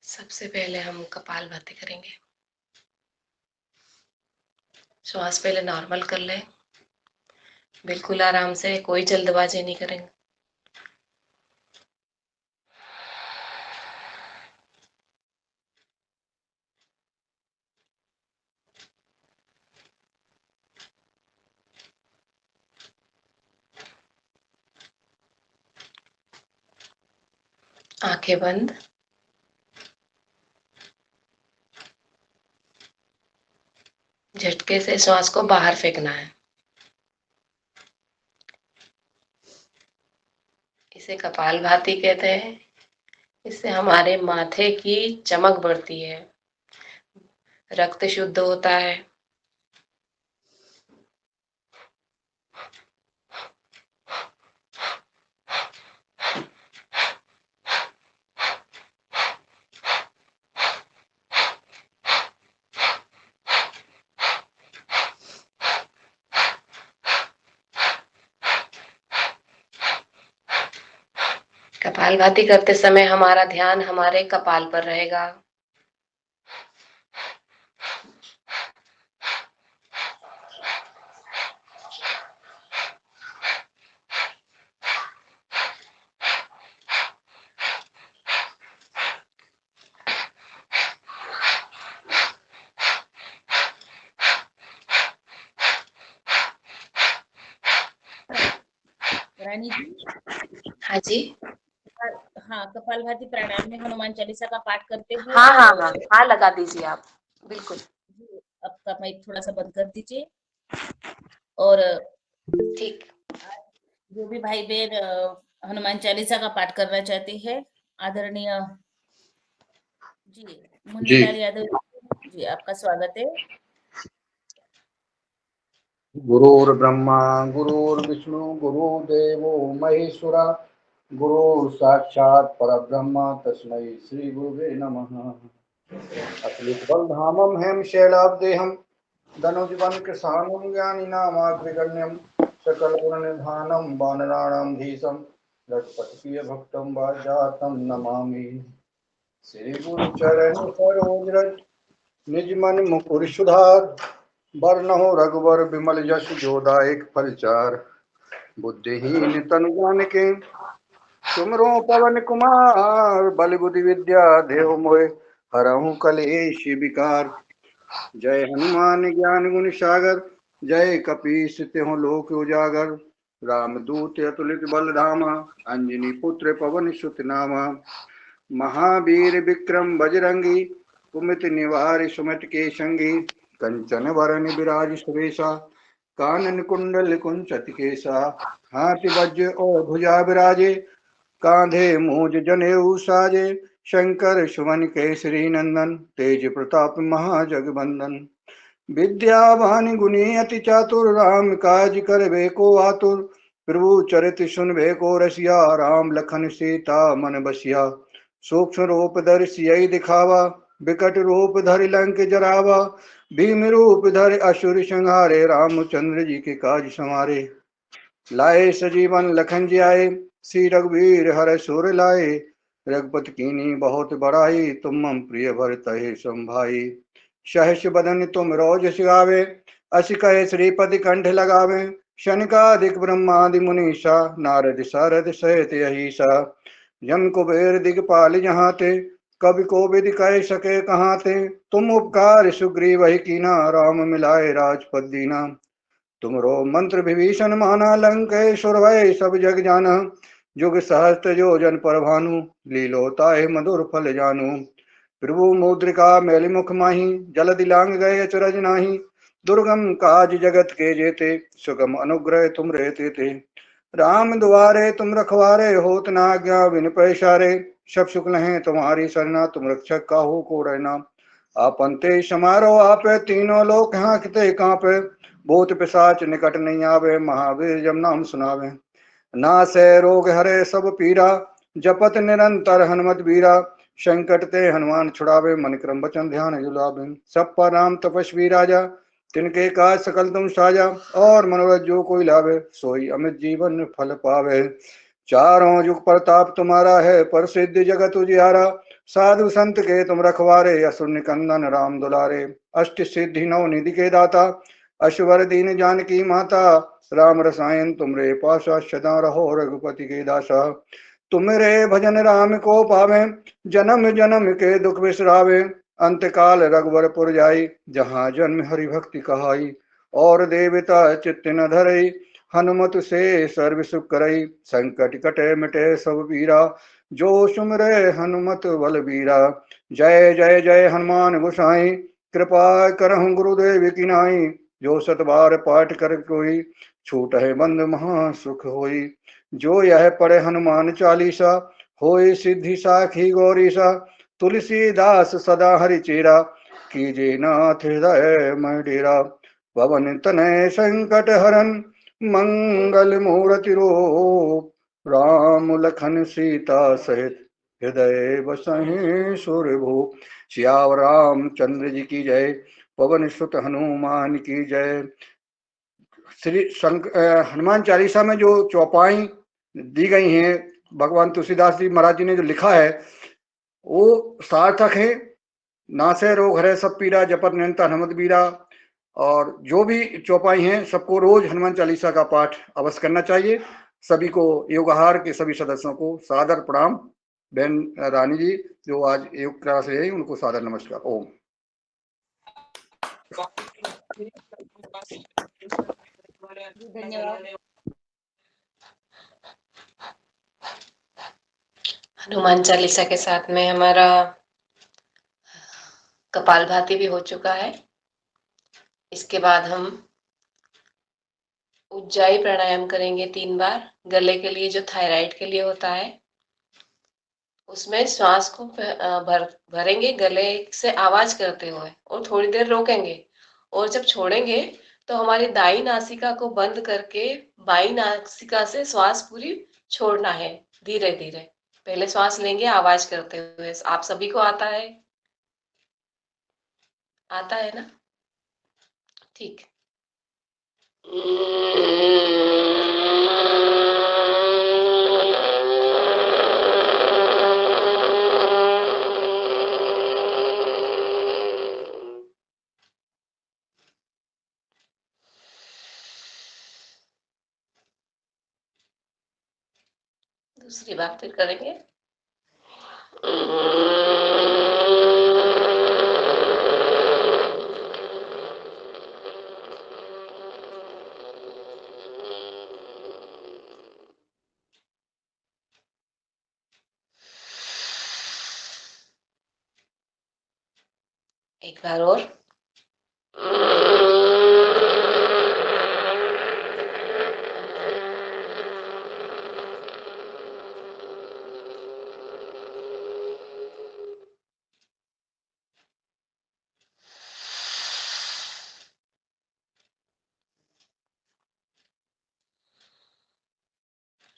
सबसे पहले हम कपालभाति करेंगे। श्वास पहले नॉर्मल कर लें, बिल्कुल आराम से, कोई जल्दबाजी नहीं करेंगे। आंखें बंद। झटके से श्वास को बाहर फेंकना है। इसे कपालभाति कहते हैं। इससे हमारे माथे की चमक बढ़ती है, रक्त शुद्ध होता है। कपालभाति करते समय हमारा ध्यान हमारे कपाल पर रहेगा। रानी जी, हाँ जी। हाँ, कपालभाति प्राणायाम में हनुमान चालीसा का पाठ करते हैं। हाँ हाँ हाँ हाँ, लगा दीजिए आप, बिल्कुल जी, आपका माइक थोड़ा सा बंद कर दीजिए। और ठीक। जो भी भाई बहन हनुमान चालीसा का पाठ करना चाहते हैं, आदरणीय जी मुन्नीलाल यादव जी, आपका स्वागत है। गुरुर्ब्रह्मा गुरुर्विष्णु गुरुदेवो महेश्वरा गुरु साक्षात् परब्रह्म तस्मै श्री गुरुवे नमः। अखिलेश बलधामं हेम शैलाब्देहं धनुजवन कृशानं ज्ञानिनामाग्रगण्यं सकलगुणनिधानं वानराणां धीशं रघुपतिप्रियभक्तं वाजातं नमामि। श्री गुरु चरण सरोज रज निज मन मुकुर सुधार बरनहु रघुवर विमल यश जोदायक फलचार बुद्धिहीन तनु जानिके तुमरो पवन कुमार बल बुद्धि विद्या देव मोहे हरहु कलेश विकार। जय हनुमान ज्ञान गुण सागर जय कपीस तिहुँ लोक उजागर रामदूत अतुलित बल धामा अंजनी पुत्र पवन सुत नामा महावीर विक्रम बजरंगी कुमित निवार सुमट के संगी कंचन वरण विराज सुरेशा कानन कुंडल कुंचत केसा हाथी वज्र और भुजा विराजे कांधे मूज जनेऊ साजे शंकर सुमन केसरी नंदन तेज प्रताप महाजगबंदन विद्यावान गुणी अति चातुर राम काज करबे को आतुर प्रभु चरित सुनबे को रसिया राम लखन सीता मन बसिया सूक्ष्म रूप धरि सियहि दिखावा विकट रूप धरि लंक जरावा भीम रूप धरि असुर संहारे रामचंद्र जी के काज संवारे लाए सजीवन लखन जी आए श्री रघुवीर हर सुर लाए रघुपति कीनी बहुत बड़ाई तुम मम प्रिय भरत हे संभाई सहस बदन तुम रोज गावे अस कहे श्रीपति कंठ लगावे शनिकादिक ब्रह्मादि मुनीषा नारद सारद सहित यहीसा जम कुबेर दिगपाल जहाँ ते कवि को विदि कह सके कहाँ ते तुम उपकार सुग्रीव वही कीना राम मिलाए राजपद दीना तुमरो मंत्र विभीषण माना लंकेश्वर भय सब जग जाना जुग सहस्त्र योजन पर भानु लीलोताहि मधुर फल जानू प्रभु मुद्रिका मैल मुख माही जल दिलांग गए अचरज नाही दुर्गम काज जगत के जेते सुगम अनुग्रह तुम रहते थे राम दुआरे तुम रखवारे होत न आज्ञा बिन पैसारे सब शुक्ल हैं तुम्हारी सरना तुम रक्षक काहू को रहना आपन ते समारो आपे तीनों लोक हाँकते कांपे भूत पिशाच निकट नहीं आवे महावीर जब नाम सुनावे नासै रोग हरे सब पीरा जपत निरंतर हनुमत बीरा संकट ते हनुमान छुड़ावे मन क्रम वचन ध्यान जुलावे सब पर राम तपस्वी राजा तिनके काज सकल तुम साजा और मनोरथ जो कोई लावे सोई अमित जीवन फल पावे चारों जुग प्रताप तुम्हारा है प्रसिद्ध जगत उजियारा साधु संत के तुम रखवारे असुर निकंदन राम दुलारे अष्ट सिद्धि नौ निधि के दाता अश्वर दीन जानकी माता राम रसायन तुमरे पासा सदा रहो रघुपति के दासा तुमरे भजन राम को पावे जन्म जन्म के दुख बिसरावे अंत काल रघुवर जाई जहाँ जन्म हरि भक्ति कहाई और देवता चित्त न धरई हनुमत से सर्व सुख करई संकट कटे मिटे सब पीरा जो सुमरे हनुमत बल बीरा जय जय जय हनुमान गोसाई कृपा करहु गुरुदेव की नाई जो सत बार पाठ कर कोई छूट है बंद महा सुख होई जो यह पढ़े हनुमान चालीसा होय सिद्धि साखी गौरीसा तुलसीदास सदा हरि चेरा कीजे नाथ हृदय मैं डेरा पवन तनय संकट हरन मंगल मूर्ति रूप राम लखन सीता सहित हृदय बसहि सुरभूप सियावर रामचंद्र जी की जय पवन सुत हनुमान की जय। हनुमान चालीसा में जो चौपाई दी गई हैं भगवान तुलसीदास जी महाराज जी ने जो लिखा है वो सार्थक है। नासे रोग हरे सब पीरा जपत निरंतर हनुमत बीरा। और जो भी चौपाई हैं सबको रोज हनुमान चालीसा का पाठ अवश्य करना चाहिए। सभी को योगाहार के सभी सदस्यों को सादर प्रणाम। बहन रानी जी जो आज योग क्लास है उनको सादर नमस्कार। ओम। धन्यवाद। हनुमान चालीसा के साथ में हमारा कपालभाति भी हो चुका है। इसके बाद हम उज्जाई प्राणायाम करेंगे 3 बार। गले के लिए जो थायराइड के लिए होता है उसमें श्वास को भरेंगे गले से आवाज करते हुए और थोड़ी देर रोकेंगे और जब छोड़ेंगे तो हमारी दाई नासिका को बंद करके बाई नासिका से श्वास पूरी छोड़ना है धीरे धीरे। पहले श्वास लेंगे आवाज करते हुए। आप सभी को आता है ना? ठीक। दूसरी बार फिर करेंगे। एक बार और।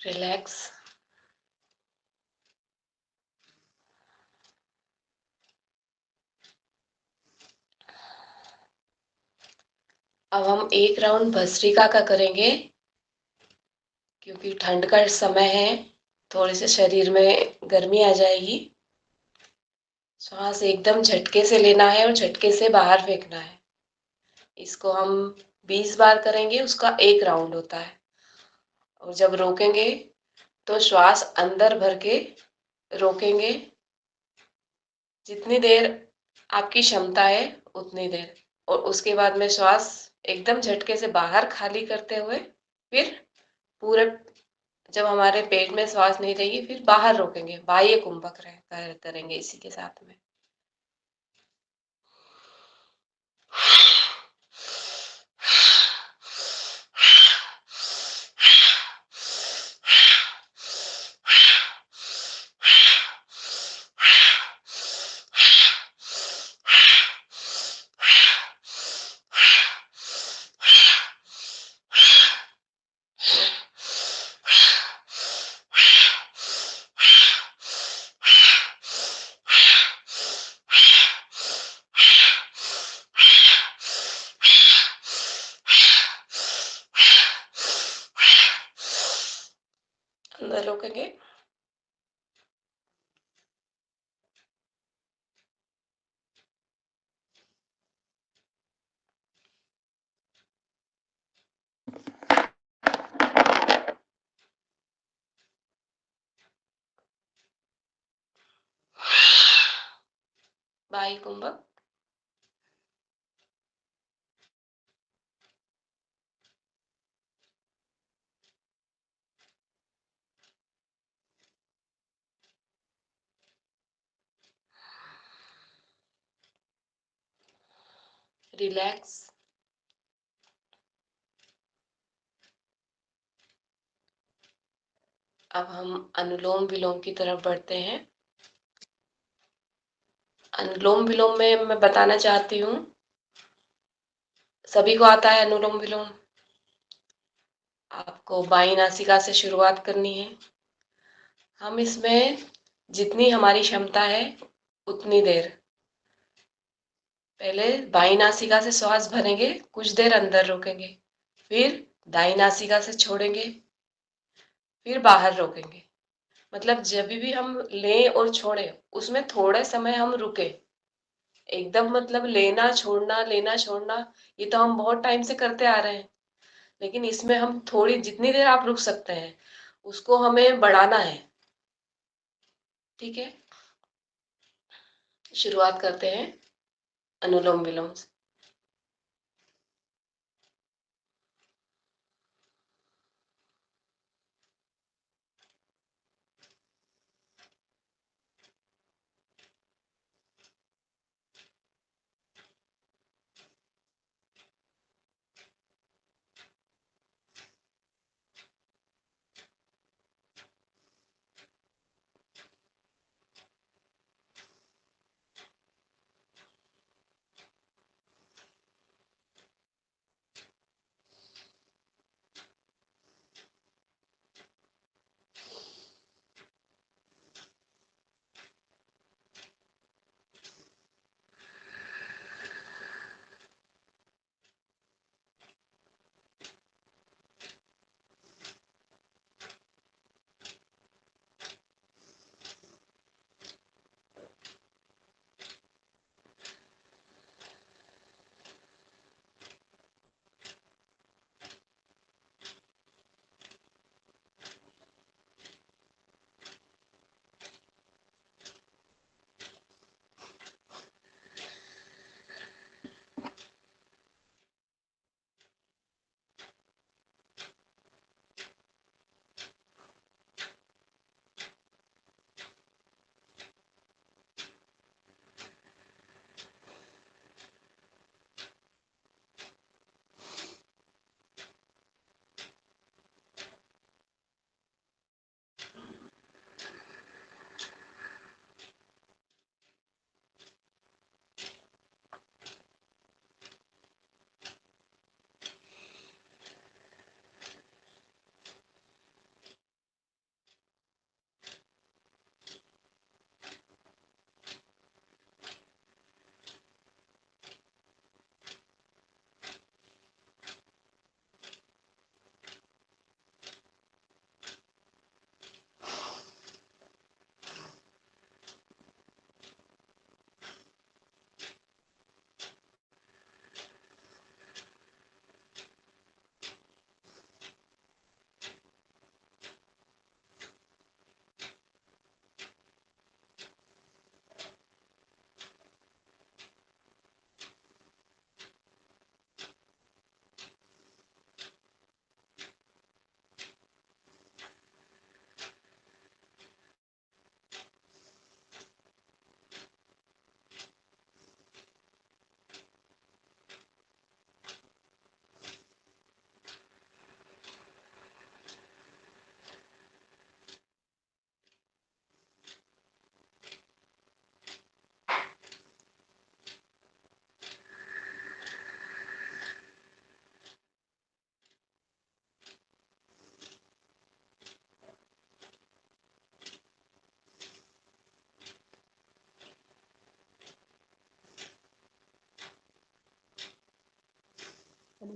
रिलैक्स। अब हम एक राउंड भस्त्रिका का करेंगे, क्योंकि ठंड का समय है, थोड़े से शरीर में गर्मी आ जाएगी। श्वास एकदम झटके से लेना है और झटके से बाहर फेंकना है। इसको हम 20 बार करेंगे, उसका एक राउंड होता है। और जब रोकेंगे तो श्वास अंदर भर के रोकेंगे, जितनी देर आपकी क्षमता है उतनी देर, और उसके बाद में श्वास एकदम झटके से बाहर खाली करते हुए फिर पूरे, जब हमारे पेट में श्वास नहीं रहेगी फिर बाहर रोकेंगे। बाह्य कुंभक करेंगे इसी के साथ में। अंदर रोकेंगे। बाह्य कुंभक। रिलैक्स। अब हम अनुलोम विलोम की तरफ बढ़ते हैं। अनुलोम विलोम में मैं बताना चाहती हूँ, सभी को आता है अनुलोम विलोम। आपको बाईं नासिका से शुरुआत करनी है। हम इसमें जितनी हमारी क्षमता है उतनी देर, पहले बाईं नासिका से श्वास भरेंगे, कुछ देर अंदर रोकेंगे, फिर दाईं नासिका से छोड़ेंगे, फिर बाहर रोकेंगे। मतलब जब भी हम लें और छोड़ें उसमें थोड़े समय हम रुके। एकदम मतलब लेना छोड़ना ये तो हम बहुत टाइम से करते आ रहे हैं, लेकिन इसमें हम थोड़ी, जितनी देर आप रुक सकते हैं उसको हमें बढ़ाना है। ठीक है, शुरुआत करते हैं अनुलोम विलोम से।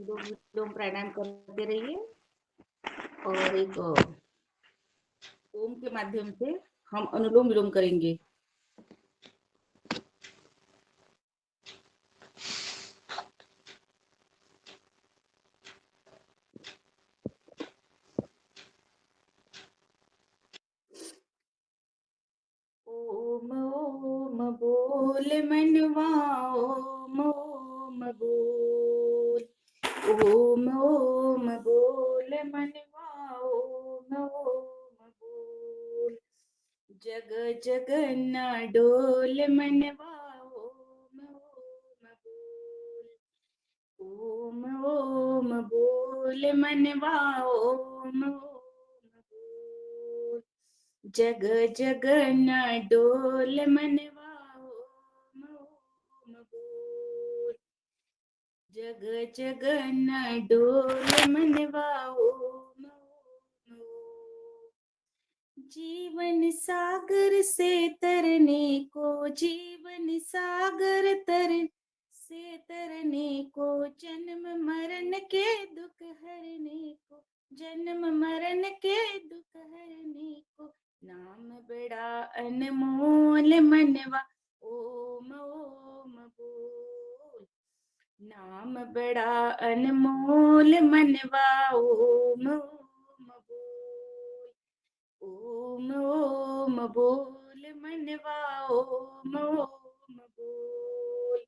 अनुलोम विलोम प्राणायाम करते रहिए और एक ओम के माध्यम से हम अनुलोम विलोम करेंगे। ओम ओम बोल मनवा, ओम ओम बोल, ओम ओम बोल मनवा, ओम ओम बोल, जग जग न डोल मनवा, ओम ओम बोल, ओम ओम बोल मनवा, ओम ओम बोल, जग जग न डोल मनवा, ओम ओम बोल, जग जग न डोल मनवा, ओम ओम बोल, जीवन सागर से तरने को, जीवन सागर से तरने को, जन्म मरण के दुख हरने को, जन्म मरण के दुख हरने को, नाम बड़ा अनमोल मनवा, ओम ओम बोल, नाम बड़ा अनमोल मनवा, ओम ओम बोल, ओम ओम बोल मनवा, ओम ओम बोल,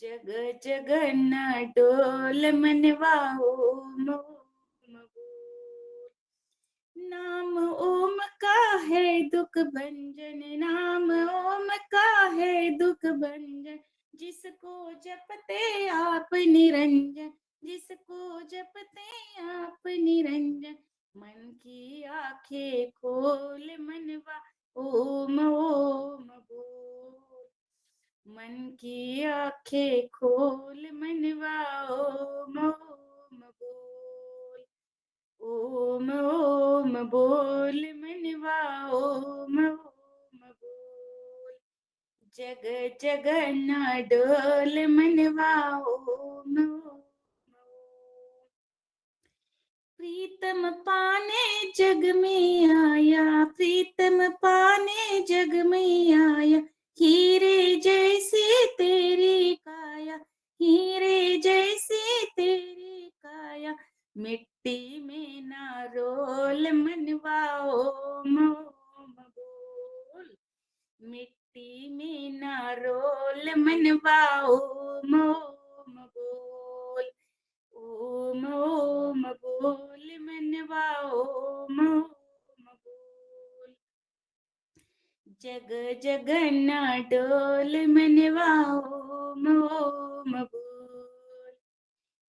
जग जग न डोल मनवा, ओम ओम बोल, नाम ओम का है दुख भंजन, नाम ओम का है दुख भंजन, जिसको जपते आप निरंजन, जिसको जपते आप निरंजन, मन की आंखें खोल मनवा, ओम ओम बोल, मन की आंखें खोल मनवा, ओम ओम बोल, ओम ओम बोल मनवा, ओम ओम बोल, जग जग न डोल मनवा, ओम ओम बोल, प्रीतम पाने जग में आया, प्रीतम पाने जग में आया, हीरे जैसी तेरी काया, हीरे जैसी तेरी काया, मिट्टी में ना रोल मनवा, ओम ओम बोल, मिट्टी में ना रोल मनवा, ओम ओम बोल, ओम ओम बोल मनवा, ओम ओम बोल, जग जग न डोल मनवा, ओम ओम बोल,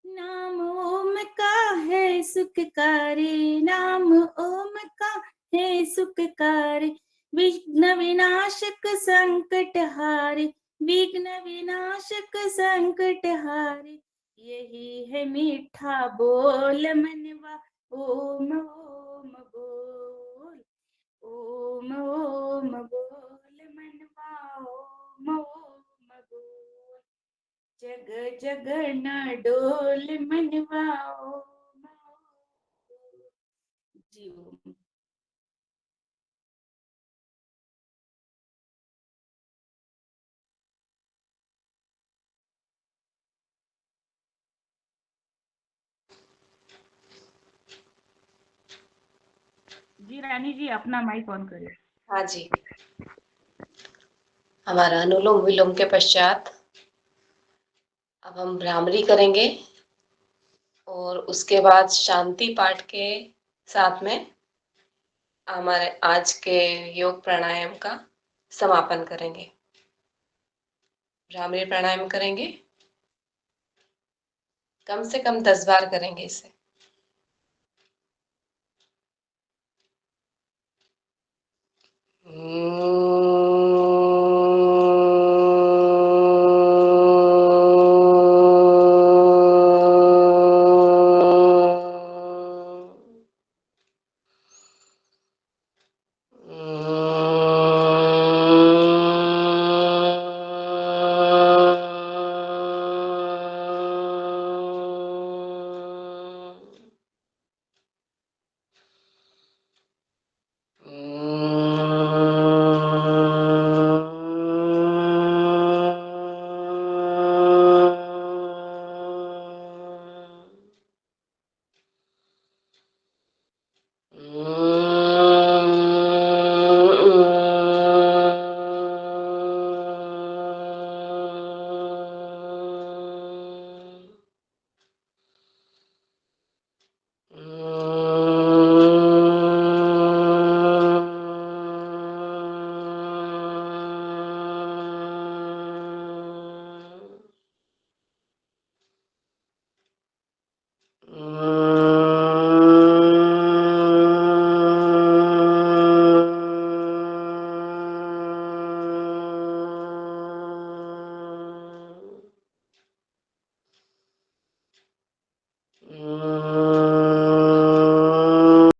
नाम ओम का है सुखकारी, नाम ओम का है सुखकारी, विघ्न विनाशक संकट हारी, विघ्न विनाशक संकट हारी, यही है मीठा बोल मनवा, ओम ओम बोल, ओम ओम बोल मनवा, ओम ओम बोल, जग जग न डोल मनवा, ओम ओम बोल, जी ओम। जी रानी जी, अपना माइक ऑन करिए। हाँ जी, हमारा अनुलोम विलोम के पश्चात अब हम भ्रामरी करेंगे और उसके बाद शांति पाठ के साथ में हमारे आज के योग प्राणायाम का समापन करेंगे। भ्रामरी प्राणायाम करेंगे, कम से कम 10 बार करेंगे इसे।